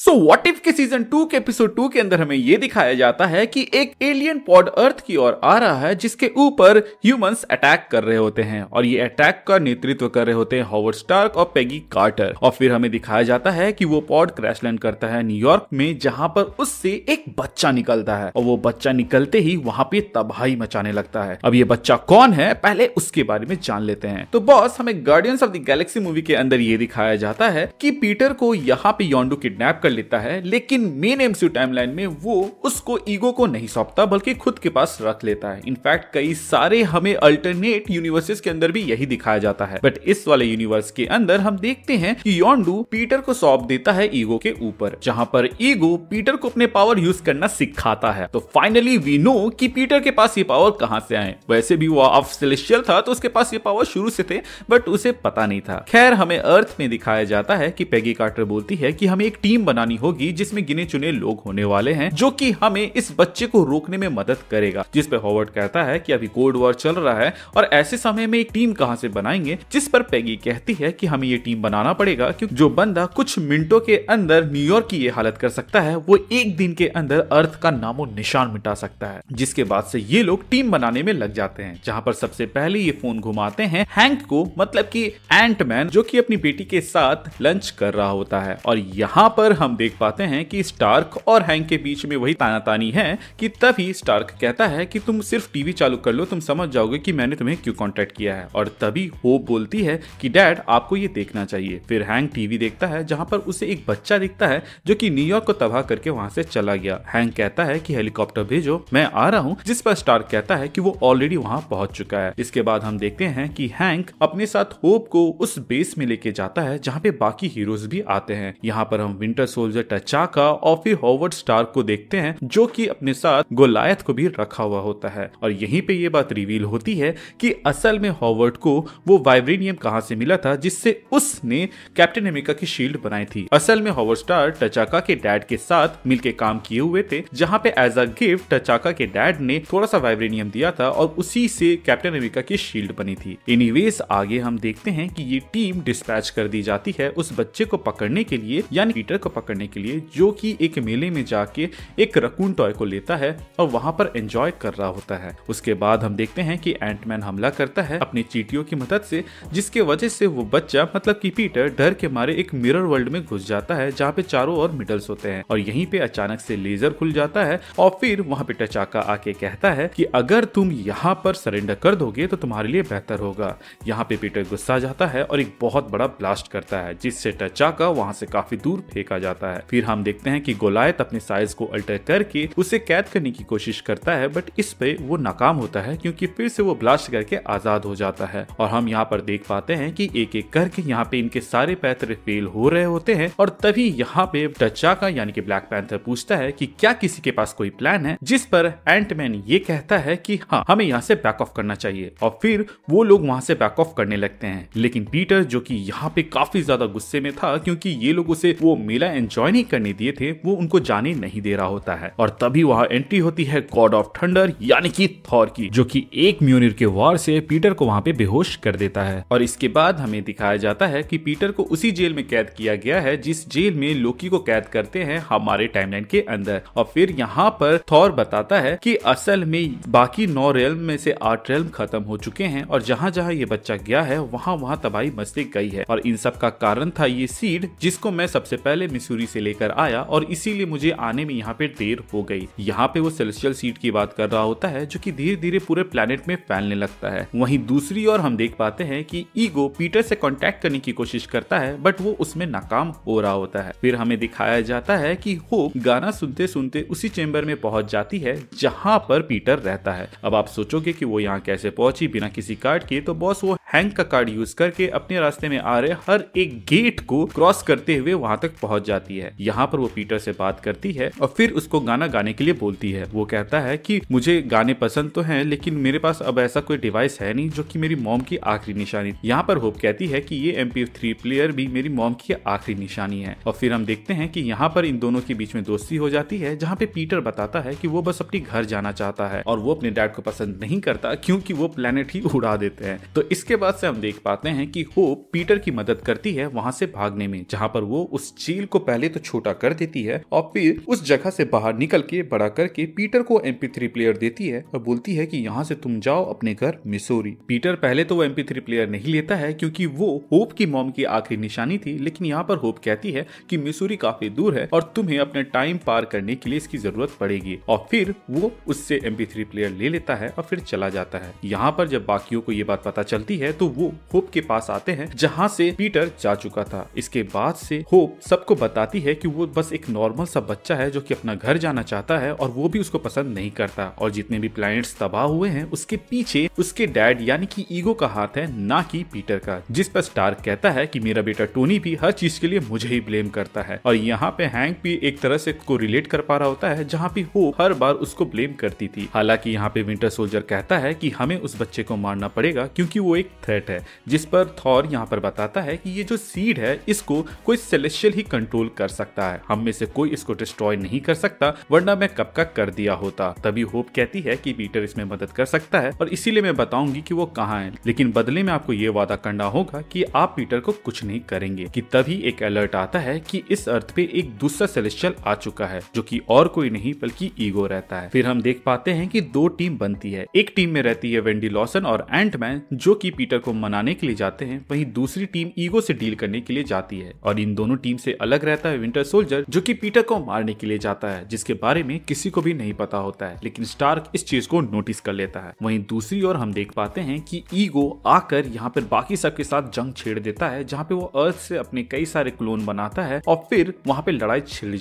So what if के season 2 के episode 2 के अंदर हमें यह दिखाया जाता है कि एक एलियन पॉड अर्थ की ओर आ रहा है जिसके ऊपर ह्यूमंस अटैक कर रहे होते हैं और ये अटैक का नेतृत्व कर रहे होते हैं हॉवर्ड स्टार्क और पेगी कार्टर। और फिर हमें दिखाया जाता है कि वो पॉड क्रैश लैंड करता है न्यूयॉर्क में, जहां पर उससे एक बच्चा निकलता है और वो बच्चा निकलते ही वहां पे तबाही मचाने लगता है। अब ये बच्चा कौन है पहले उसके बारे में जान लेते हैं। तो बॉस, हमें guardians of the Galaxy movie के अंदर ये दिखाया जाता है कि पीटर को यहाँ पे योंडू किडनैप कर लेता है, लेकिन मेन एमसीयू टाइमलाइन में वो उसको ईगो को नहीं सौंपता बल्कि खुद के पास रख लेता है। इनफैक्ट कई सारे हमें अल्टरनेट यूनिवर्सेस के अंदर भी यही दिखाया जाता है, बट इस वाले यूनिवर्स के अंदर हम देखते हैं कि योंडू पीटर को सौंप देता है ईगो के ऊपर, जहां पर ईगो पीटर को अपने पावर यूज करना सिखाता है। तो फाइनली वी नो कि पीटर के पास ये पावर कहां से आए। वैसे भी वो ऑफ सेलेस्टियल था तो उसके पास ये पावर शुरू से थे, बट उसे पता नहीं था। खैर, हमें अर्थ में दिखाया जाता है कि पेगी कार्टर बोलती है कि हमें एक टीम बनानी होगी जिसमें गिने चुने लोग होने वाले हैं जो कि हमें इस बच्चे को रोकने में मदद करेगा। जिस पे हॉवर्ड कहता है कि अभी कोल्ड वॉर चल रहा है और ऐसे समय में एक टीम कहां से बनाएंगे, जिस पर पेगी कहती है कि हमें ये टीम बनाना पड़ेगा क्योंकि जो बंदा कुछ मिनटों के अंदर न्यूयॉर्क की ये हालत कर सकता है वो एक दिन के अंदर अर्थ का नामो निशान मिटा सकता है। जिसके बाद से ये लोग टीम बनाने में लग जाते हैं, जहां पर सबसे पहले ये फोन घुमाते हैं हैंक को, मतलब कि एंटमैन, जो कि अपनी बेटी के साथ लंच कर रहा होता है। और यहाँ पर हम देख पाते हैं कि स्टार्क और हैंक के बीच में वही तानातानी है कि तभी स्टार्क कहता है कि तुम सिर्फ टीवी चालू कर लो, तुम समझ जाओगे कि मैंने तुम्हें क्यों कांटेक्ट किया है। और तभी होप बोलती है कि डैड आपको ये देखना चाहिए। फिर हैंक टीवी देखता है जहां पर उसे एक बच्चा दिखता है जो कि न्यूयॉर्क को तबाह करके वहां से चला गया। हैंक कहता है कि हेलीकॉप्टर भेजो, मैं आ रहा हूं, जिस पर स्टार्क कहता है कि वो ऑलरेडी वहां पहुंच चुका है। इसके बाद हम देखते हैं कि हैंक अपने साथ होप को उस बेस में लेके जाता है जहां पे बाकी हीरोज भी आते हैं। यहाँ पर हम विंटर सोल्जर टचाका और फिर हॉवर्ड स्टार्क को देखते हैं जो कि अपने साथ गोलायथ को भी रखा हुआ होता है। और यहीं पे ये बात रिवील होती है कि असल में हॉवर्ड को वो वाइब्रेनियम कहां से मिला था जिससे उसने कैप्टन अमेरिका की शील्ड बनाई थी। असल में हॉवर्ड स्टार्क टचाका के डैड के साथ मिलके काम किए हुए थे, जहां पे एज अ गिफ्ट टचाका के डैड ने थोड़ा सा वाइब्रेनियम दिया था और उसी से कैप्टन अमेरिका की शील्ड बनी थी। एनीवेज, आगे हम देखते हैं कि ये टीम डिस्पैच कर दी जाती है उस बच्चे को पकड़ने के लिए, यानी पीटर को पकड़ने के लिए, जो कि एक मेले में जाके एक रकून टॉय को लेता है और वहां पर एंजॉय कर रहा होता है। उसके बाद हम देखते हैं कि एंटमैन हमला करता है अपनी चींटियों की मदद से, जिसके वजह से वो बच्चा, मतलब कि पीटर, डर के मारे एक मिरर वर्ल्ड में घुस जाता है जहाँ पे चारों ओर मिडल्स होते हैं। और यहीं पे अचानक से लेजर खुल जाता है और फिर वहां पे टचाका आके कहता है कि अगर तुम यहाँ पर सरेंडर कर दोगे तो तुम्हारे लिए बेहतर होगा। यहाँ पे पीटर गुस्सा जाता है और एक बहुत बड़ा ब्लास्ट करता है जिससे टचाका वहां से काफी दूर फेंका जाता है। फिर हम देखते हैं कि गोलायथ अपने साइज को अल्टर करके उसे कैद करने की कोशिश करता है, बट इस पे वो नाकाम होता है क्योंकि फिर से वो ब्लास्ट करके आजाद हो जाता है। और हम यहाँ पर देख पाते हैं कि एक एक करके यहाँ पे इनके सारे पैंथर फेल हो रहे होते हैं। और तभी यहाँ पे टचाका यानी कि ब्लैक पैंथर पूछता है कि क्या किसी के पास कोई प्लान है, जिस पर एंटमैन ये कहता है कि हाँ, हमें यहाँ से बैक ऑफ करना चाहिए। और फिर वो लोग वहां से बैक ऑफ करने लगते हैं, लेकिन पीटर, जो कि यहाँ पे काफी ज्यादा गुस्से में था क्योंकि ये लोग उसे वो मेला एंजॉय नहीं करने दिए थे, वो उनको जाने नहीं दे रहा होता है। और तभी वहां एंट्री होती है गॉड ऑफ थंडर यानी कि थॉर की, जो कि एक म्यूनिर के वार से पीटर को वहां पे बेहोश कर देता है। और इसके बाद हमें दिखाया जाता है कि पीटर को उसी जेल में कैद किया गया है जिस जेल में लोकी को कैद करते हैं हमारे टाइमलाइन के अंदर। और फिर यहाँ पर थॉर बताता है कि असल में बाकी 9 रेल्म में से 8 रेल्म खत्म हो चुके हैं और जहां जहां ये बच्चा गया है वहां वहां तबाही मचती गई है। और इन सब का कारण था ये सीड, जिसको मैं सबसे पहले मिसूरी से लेकर आया और इसीलिए मुझे आने में यहाँ पे देर हो गई। यहाँ पे वो सेलेस्टियल सीड की बात कर रहा होता है जो कि धीरे धीरे पूरे प्लेनेट में फैलने लगता है। वहीं दूसरी ओर हम देख पाते हैं कि ईगो पीटर से कांटेक्ट करने की कोशिश करता है, बट वो उसमें नाकाम हो रहा होता है। फिर हमें दिखाया जाता है कि होप गाना सुनते सुनते उसी चेंबर में पहुंच जाती है जहां पर पीटर रहता है। अब आप सोचोगे कि वो यहाँ कैसे पहुंची बिना किसी कार्ड के, तो बॉस वो हैंक का कार्ड यूज करके अपने रास्ते में आ रहे हर एक गेट को क्रॉस करते हुए वहां तक पहुंच जाती है। यहाँ पर वो पीटर से बात करती है और फिर उसको गाना गाने के लिए बोलती है। वो कहता है कि मुझे गाने पसंद तो हैं, लेकिन मेरे पास अब ऐसा कोई डिवाइस है नहीं जो कि मेरी मॉम की आखिरी निशानी। यहाँ पर होप कहती है कि ये MP3 प्लेयर भी मेरी मॉम की आखिरी निशानी है। और फिर हम देखते हैं कि यहाँ पर इन दोनों के बीच में दोस्ती हो जाती है, जहाँ पे पीटर बताता है कि वो बस अपने घर जाना चाहता है और वो अपने डैड को पसंद नहीं करता क्योंकि वो प्लेनेट ही उड़ा देते हैं। तो इसके इसके बाद से हम देख पाते हैं कि होप पीटर की मदद करती है वहां से भागने में, जहां पर वो उस जेल को पहले तो छोटा कर देती है और फिर उस जगह से बाहर निकल के बड़ा करके पीटर को MP3 प्लेयर देती है और बोलती है कि यहाँ से तुम जाओ अपने घर मिसोरी। पीटर पहले तो वो MP3 प्लेयर नहीं लेता है क्योंकि वो होप की मॉम की आखिरी निशानी थी, लेकिन यहाँ पर होप कहती है कि मिसोरी काफी दूर है और तुम्हें अपने टाइम पार करने के लिए इसकी जरूरत पड़ेगी, और फिर वो उससे MP3 प्लेयर ले लेता है और फिर चला जाता है। यहाँ पर जब बाकियों को ये बात पता चलती है तो वो होप के पास आते हैं जहाँ से पीटर जा चुका था। इसके बाद से होप सबको बताती है कि वो बस एक नॉर्मल सा बच्चा है जो कि अपना घर जाना चाहता है और वो भी उसको पसंद नहीं करता, और जितने भी प्लैनेट्स तबाह हुए हैं उसके पीछे उसके डैड यानी कि ईगो का हाथ है, ना कि पीटर का। जिस पर स्टार्क कहता है कि मेरा बेटा टोनी भी हर चीज के लिए मुझे ही ब्लेम करता है, और यहाँ पे हैंक भी एक तरह से को रिलेट कर पा रहा होता है जहाँ पे होप हर बार उसको ब्लेम करती थी। हालांकि यहाँ पे विंटर सोल्जर कहता है कि हमें उस बच्चे को मारना पड़ेगा क्योंकि वो एक थ्रेट है, जिस पर थॉर यहाँ पर बताता है कि ये जो सीड है इसको कोई सेलेस्टियल ही कंट्रोल कर सकता है, हम में से कोई इसको डिस्ट्रॉय नहीं कर सकता, वरना मैं कब का कर दिया होता। तभी होप कहती है कि पीटर इसमें मदद कर सकता है और इसीलिए मैं बताऊंगी कि वो कहाँ है, लेकिन बदले में आपको ये वादा करना होगा कि आप पीटर को कुछ नहीं करेंगे। कि तभी एक अलर्ट आता है कि इस अर्थ पे एक दूसरा सेलेस्टियल आ चुका है जो कि और कोई नहीं बल्कि ईगो रहता है। फिर हम देख पाते हैं कि दो टीम बनती है, एक टीम में रहती है वेंडी लॉसन और एंटमैन जो कि पीटर को मनाने के लिए जाते हैं, वहीं दूसरी टीम ईगो से डील करने के लिए जाती है, और इन दोनों टीम से अलग रहता है विंटर सोल्जर जो कि पीटर को मारने के लिए जाता है, जिसके बारे में किसी को भी नहीं पता होता है, लेकिन स्टार्क इस चीज को नोटिस कर लेता है। वहीं दूसरी ओर हम देख पाते हैं कि ईगो आकर यहाँ पर बाकी सबके साथ जंग छेड़ देता है, जहाँ पे वो अर्थ से अपने कई सारे क्लोन बनाता है और फिर वहाँ पे लड़ाई छिड़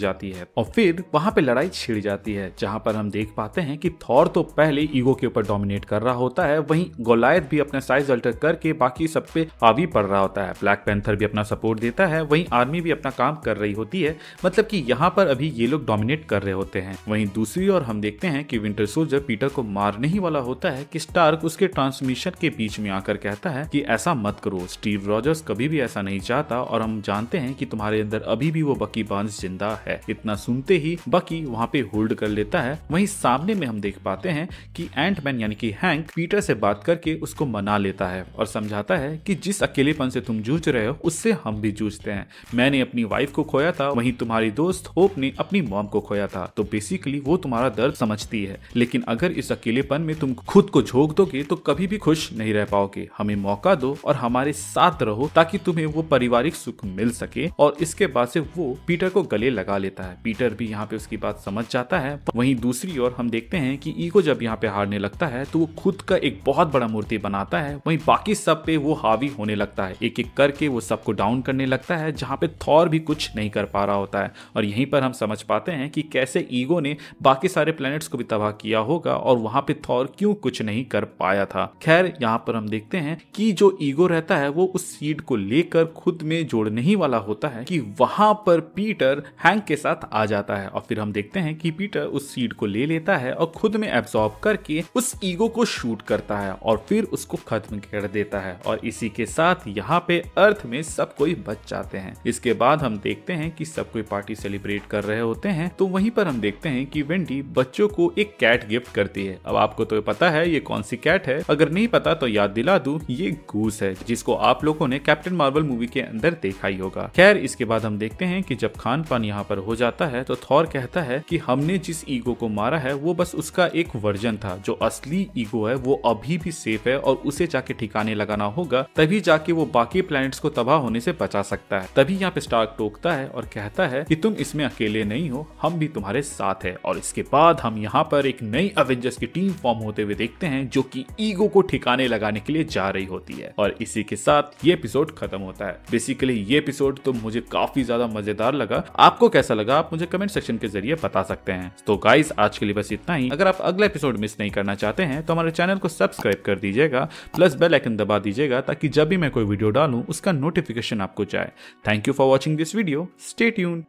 जाती है जहाँ पर हम देख पाते हैं कि थॉर तो पहले ईगो के ऊपर डोमिनेट कर रहा होता है, वहीं गोलायथ भी अपना साइज अल्टर करके बाकी सब पे हावी पड़ रहा होता है, ब्लैक पैंथर भी अपना सपोर्ट देता है, वहीं आर्मी भी अपना काम कर रही होती है, मतलब कि यहाँ पर अभी ये लोग डोमिनेट कर रहे होते हैं। वहीं दूसरी ओर हम देखते हैं कि विंटर सोल्जर पीटर को मारने ही वाला होता है कि स्टार्क उसके ट्रांसमिशन के बीच में आकर कहता है कि ऐसा मत करो, स्टीव रॉजर्स कभी भी ऐसा नहीं चाहता और हम जानते हैं कि तुम्हारे अंदर अभी भी वो बकी बार्न्स जिंदा है। इतना सुनते ही बकी वहाँ पे होल्ड कर लेता है। वहीं सामने में हम देख पाते हैं कि एंटमैन यानी कि हैंक पीटर से बात करके उसको मना लेता है और समझाता है कि जिस अकेलेपन से तुम जूझ रहे हो उससे हम भी जूझते हैं, मैंने अपनी वाइफ को खोया था, वहीं तुम्हारी दोस्त होप ने अपनी मॉम को खोया था, तो बेसिकली वो तुम्हारा दर्द समझती है, लेकिन अगर इस अकेलेपन में तुम खुद को झोंक दोगे तो कभी भी खुश नहीं रह पाओगे, हमें मौका दो और हमारे साथ रहो ताकि तुम्हें वो पारिवारिक सुख मिल सके। और इसके बाद से वो पीटर को गले लगा लेता है। पीटर भी यहाँ पे उसकी बात समझ जाता है। वहीं दूसरी ओर हम देखते हैं कि ईगो जब यहाँ पे हारने लगता है तो वो खुद का एक बहुत बड़ा मूर्ति बनाता है, वहीं बाकी सब पे वो हावी होने लगता है, एक एक करके वो सबको डाउन करने लगता है, जहाँ पे थॉर भी कुछ नहीं कर पा रहा होता है। और यहीं पर हम समझ पाते हैं कि कैसे ईगो ने बाकी सारे प्लैनेट्स को भी तबाह किया होगा और वहां पे थॉर क्यों कुछ नहीं कर पाया था। खैर यहाँ पर हम देखते हैं कि जो ईगो रहता है वो उस सीड को लेकर खुद में जोड़ने ही वाला होता है कि वहां पर पीटर हैंक के साथ आ जाता है, और फिर हम देखते हैं कि पीटर उस सीड को ले लेता है और खुद में एब्सॉर्ब करके उस ईगो को शूट करता है और फिर उसको खत्म कर देता है, और इसी के साथ यहाँ पे अर्थ में सब कोई बच जाते हैं। इसके बाद हम देखते हैं कि सब कोई पार्टी सेलिब्रेट कर रहे होते हैं, तो वहीं पर हम देखते हैं कि वेंडी बच्चों को एक कैट गिफ्ट करती है। अब आपको तो पता है ये कौन सी कैट है, अगर नहीं पता तो याद दिला दूं, ये गूस है जिसको आप लोगों ने कैप्टन मार्वल मूवी के अंदर देखा ही होगा। खैर इसके बाद हम देखते हैं कि जब खान पान यहाँ पर हो जाता है तो थॉर कहता है कि हमने जिस ईगो को मारा है वो बस उसका एक वर्जन था, जो असली ईगो है वो अभी भी सेफ है और उसे जाके ठिकाने लगाना होगा, तभी जाके वो बाकी प्लैनेट्स को तबाह होने से बचा सकता है। तभी यहाँ पे स्टार्क टोकता है और कहता है कि तुम इसमें अकेले नहीं हो, हम भी तुम्हारे साथ है। और इसके बाद हम यहाँ पर एक नई अवेंजर्स की टीम फॉर्म होते हुए देखते हैं जो कि ईगो को ठिकाने लगाने के लिए जा रही होती है, और इसी के साथ ये एपिसोड खत्म होता है। बेसिकली ये एपिसोड तो मुझे काफी ज्यादा मजेदार लगा। आपको कैसा लगा आप मुझे कमेंट सेक्शन के जरिए बता सकते हैं। तो गाइस आज के लिए बस इतना ही। अगर आप अगला एपिसोड मिस नहीं करना चाहते हैं तो हमारे चैनल को सब्सक्राइब कर दीजिएगा, प्लस बेल आइकन दबा दीजिएगा ताकि जब भी मैं कोई वीडियो डालूं उसका नोटिफिकेशन आपको जाए। Thank you for watching this video, stay tuned.